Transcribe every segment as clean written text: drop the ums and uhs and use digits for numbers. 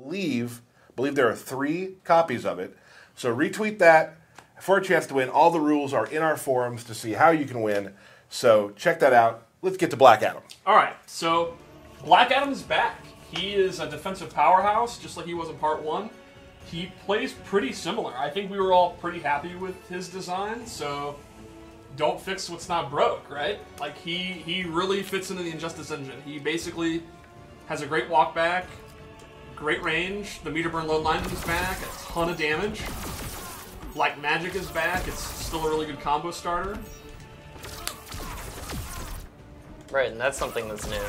believe there are 3 copies of it. So retweet that for a chance to win. All the rules are in our forums to see how you can win. So check that out. Let's get to Black Adam. All right, so Black Adam is back. He is a defensive powerhouse, just like he was in Part 1. He plays pretty similar. I think we were all pretty happy with his design, so don't fix what's not broke, right? Like, he really fits into the Injustice engine. He basically has a great walk back, great range, the meter burn load line is back, a ton of damage. Like Magic is back, it's still a really good combo starter. Right, and that's something that's new.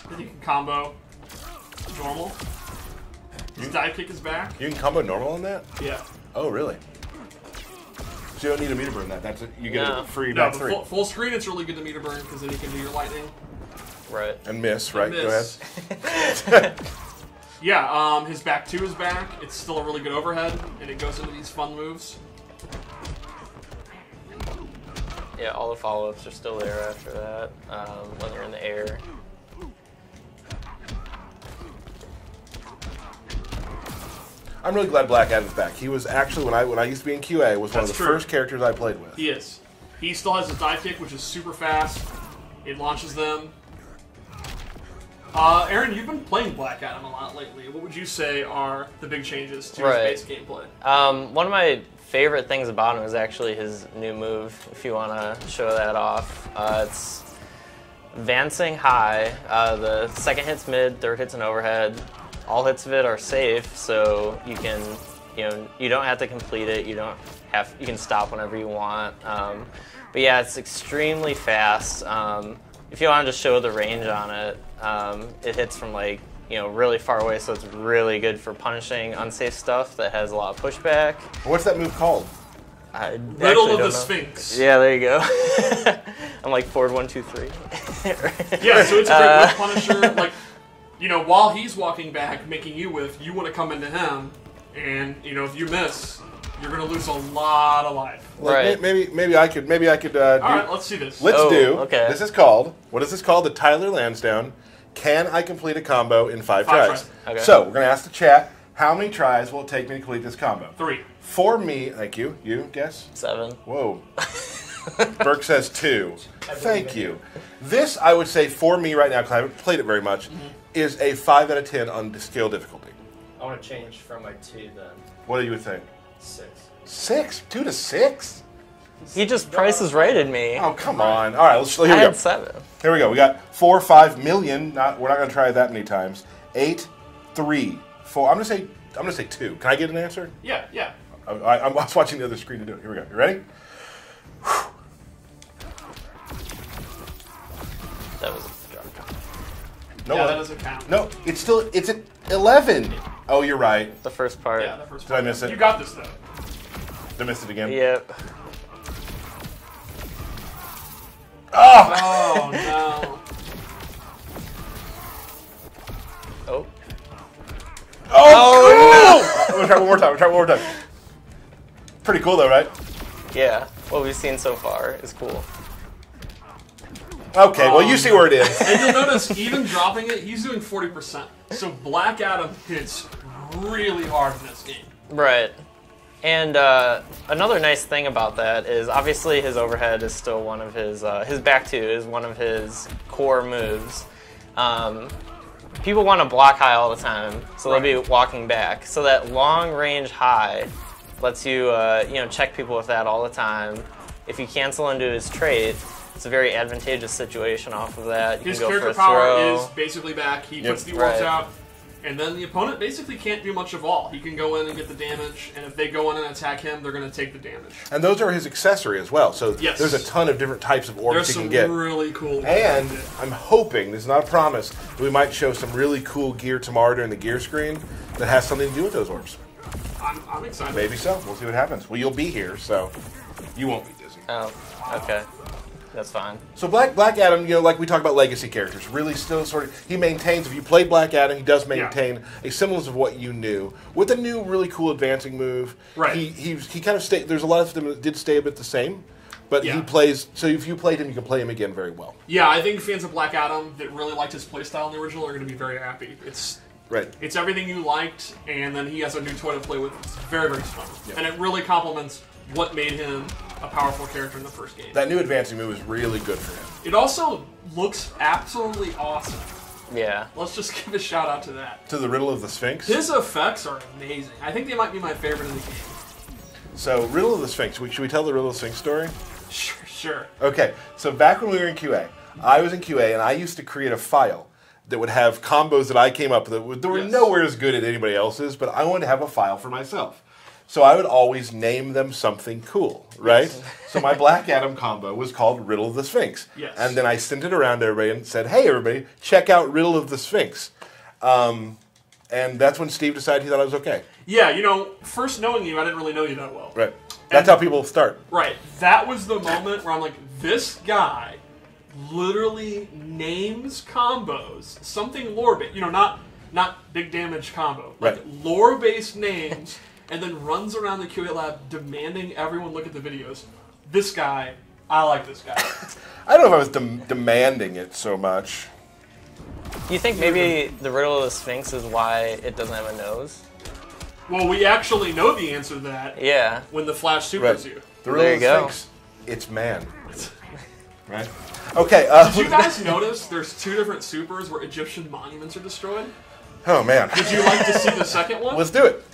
Then you can combo normal. His dive kick is back. You can combo normal on that? Yeah. Oh, really? So you don't need a meter burn that. That's you get a free no, back 3. Full screen, it's really good to meter burn because then you can do your lightning. Right. And miss, right? Miss. Go ahead. Yeah, his back 2 is back. It's still a really good overhead, and it goes into these fun moves. Yeah, all the follow-ups are still there after that, when you're in the air. I'm really glad Black Adam's back. He was actually, when I used to be in QA, was one of the first characters I played with. He is. He still has his dive kick, which is super fast. It launches them. Aaron, you've been playing Black Adam a lot lately. What would you say are the big changes to his base gameplay? One of my favorite things about him is actually his new move, if you want to show that off. It's advancing high. The second hit's mid, third hit's an overhead. All hits of it are safe, so you can, you don't have to complete it. You can stop whenever you want. But yeah, it's extremely fast. If you want to just show the range on it, it hits from really far away, so it's really good for punishing unsafe stuff that has a lot of pushback. What's that move called? Riddle of the Sphinx. Yeah, there you go. I'm like forward 1, 2, 3. Yeah, so it's a great whiff punisher. While he's walking back, making you whiff, you want to come into him, and if you miss, you're going to lose a lot of life. Right. Maybe I could. All right, let's see this. Let's do. Okay. This is called. What is this called? The Tyler Lansdowne. Can I complete a combo in 5 tries? Okay. So we're going to ask the chat. How many tries will it take me to complete this combo? 3. For me, thank you. You guess? 7. Whoa. Burke says 2. Thank you. This, I would say, for me right now, because I haven't played it very much, is a 5 out of 10 on the skill difficulty. I want to change from my 2 then. What do you think? 6. 6? 2 to 6? He just prices righted me. Oh, come on. All right, here we I go. had 7. Here we go. We got 4, 5 million. We're not going to try it that many times. 8, 3, 4. I'm gonna say 2. Can I get an answer? Yeah. I was watching the other screen to do it. Here we go. You ready? That was a drop count. No, yeah, that doesn't count. No, it's at 11. Oh, you're right. The first part. Yeah, the first Did I part. miss it? You got this, though. Did I miss it again? Yep. Oh! Oh, no. Oh. Oh, cool! We'll try one more time. Pretty cool, though, right? Yeah. What we've seen so far is cool. Okay, well, you see where it is. And you'll notice, even dropping it, he's doing 40%. So Black Adam hits really hard in this game. Right. And another nice thing about that is obviously his overhead is still one of his back 2 is one of his core moves. People want to block high all the time, so they'll be walking back. So that long range high lets you check people with that all the time. If you cancel into his trait, it's a very advantageous situation off of that. You His can go character for a power throw. is basically back. He puts the orbs out, and then the opponent basically can't do much of all. He can go in and get the damage, and if they go in and attack him, they're going to take the damage. And those are his accessory as well. So yes. There's a ton of different types of orbs you can get. There's some really cool ones. And I'm hoping, this is not a promise, that we might show some really cool gear tomorrow during the gear screen that has something to do with those orbs. I'm excited. Maybe so. We'll see what happens. Well, you'll be here, so you won't be dizzy. Oh, okay. That's fine. So Black Adam, like we talked about legacy characters, really still sort of, he maintains, if you played Black Adam, he does maintain a semblance of what you knew. With a new, really cool advancing move. Right. He kind of stayed, there's a lot of them that did stay a bit the same, but he plays, so if you played him, you can play him again very well. Yeah, I think fans of Black Adam that really liked his playstyle in the original are going to be very happy. Right. It's everything you liked, and then he has a new toy to play with. It's very, very fun. Yep. And it really complements what made him a powerful character in the first game. That new advancing move is really good for him. It also looks absolutely awesome. Yeah. Let's just give a shout out to that. To the Riddle of the Sphinx. His effects are amazing. I think they might be my favorite in the game. So, Riddle of the Sphinx. Should we tell the Riddle of the Sphinx story? Sure. Okay, so back when we were in QA, I was in QA and I used to create a file that would have combos that I came up with that were nowhere as good as anybody else's, but I wanted to have a file for myself. So I would always name them something cool, right? So my Black Adam combo was called Riddle of the Sphinx. Yes. And then I sent it around to everybody and said, hey, everybody, check out Riddle of the Sphinx. And that's when Steve decided he thought I was okay. Yeah, you know, first knowing you, I didn't really know you that well. Right. That's how people start. Right. That was the moment where I'm like, this guy literally names combos, something lore-based, you know, not big damage combo, like lore-based names, and then runs around the QA lab demanding everyone look at the videos. This guy, I like this guy. I don't know if I was demanding it so much. You think maybe the Riddle of the Sphinx is why it doesn't have a nose? Well, we actually know the answer to that. Yeah. When the Flash supers you. The Riddle There of you the go. Sphinx, it's man. Right? Okay. Did you guys notice there's two different supers where Egyptian monuments are destroyed? Oh, man. Would you like to see the second one? Let's do it.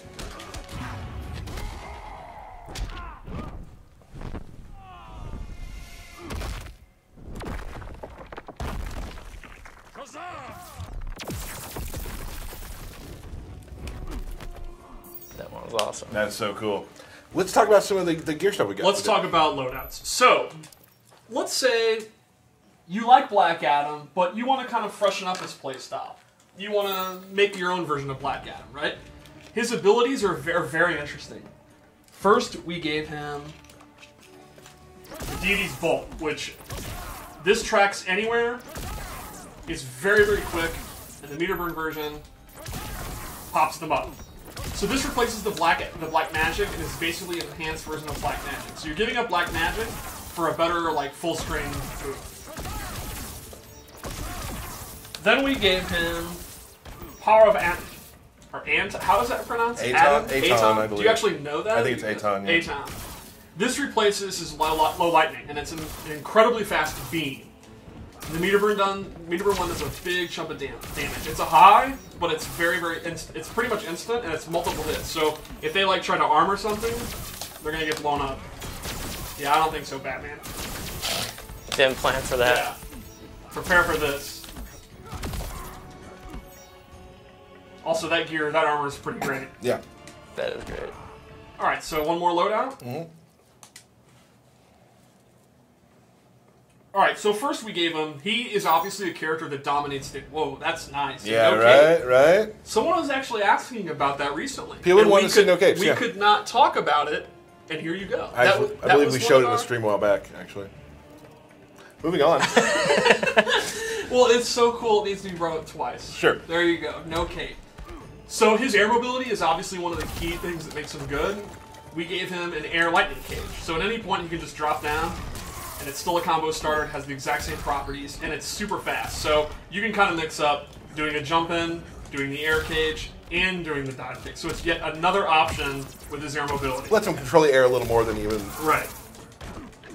That one was awesome. That's so cool. Let's talk about some of the gear stuff we got. Let's talk about loadouts. So, let's say you like Black Adam, but you want to kind of freshen up his playstyle. You want to make your own version of Black Adam, right? His abilities are very, very interesting. First, we gave him the Deity's Bolt, which this tracks anywhere. It's very, very quick, and the meter burn version pops them up. So this replaces the black magic and is basically an enhanced version of black magic. So you're giving up black magic for a better like full screen move. Then we gave him Power of Ant. How is that pronounced? Aton, I believe. Do you actually know that? I think it's Aton. Yeah. Aton. This replaces his low lightning, and it's an incredibly fast beam. The meter burn one does a big chunk of damage. It's a high, but it's very, very it's pretty much instant, and it's multiple hits. So if they like try to armor something, they're gonna get blown up. Yeah, I don't think so, Batman. Didn't plan for that. Yeah. Prepare for this. Also, that armor is pretty great. Yeah. That is great. All right, so one more loadout. Mm-hmm. All right, so first we gave him. He is obviously a character that dominates the. Whoa, that's nice. Yeah, No cape. right. Someone was actually asking about that recently. People wanted to see no capes. We could not talk about it, and here you go. I believe we showed it in a stream a while back, actually. Moving on. Well, it's so cool. It needs to be brought up twice. Sure. There you go. No cape. So his air mobility is obviously one of the key things that makes him good. We gave him an air lightning cage. So at any point he can just drop down, and it's still a combo starter. It has the exact same properties, and it's super fast. So you can kind of mix up doing a jump in, doing the air cage, and doing the dive kick. So it's yet another option with his air mobility. Lets him control the air a little more than even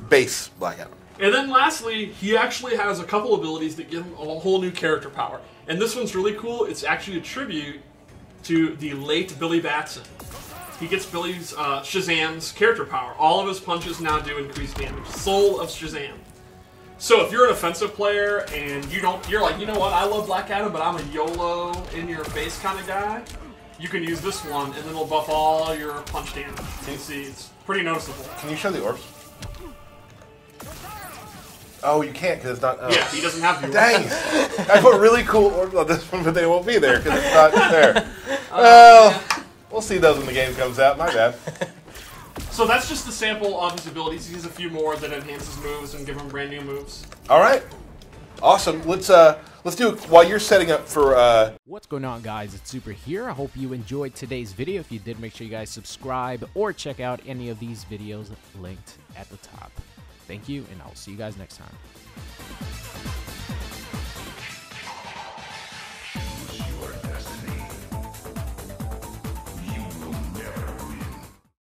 base Black Adam. And then lastly, he actually has a couple abilities that give him a whole new character power. And this one's really cool. It's actually a tribute to the late Billy Batson. He gets Billy's Shazam's character power. All of his punches now do increased damage. Soul of Shazam. So if you're an offensive player and you're like, you know what, I love Black Adam, but I'm a YOLO in your face kind of guy, you can use this one, and then it'll buff all your punch damage. You can see it's pretty noticeable. Can you show the orbs? Oh, you can't because it's not. Oh. Yeah, he doesn't have the orbs. Dang it. I put really cool orbs on this one, but they won't be there because it's not there. Well, we'll see those when the game comes out. My bad. So that's just the sample of his abilities. He has a few more that enhance his moves and give him brand new moves. All right. Awesome. Let's do it while you're setting up for. What's going on, guys? It's Super here. I hope you enjoyed today's video. If you did, make sure you guys subscribe or check out any of these videos linked at the top. Thank you, and I'll see you guys next time.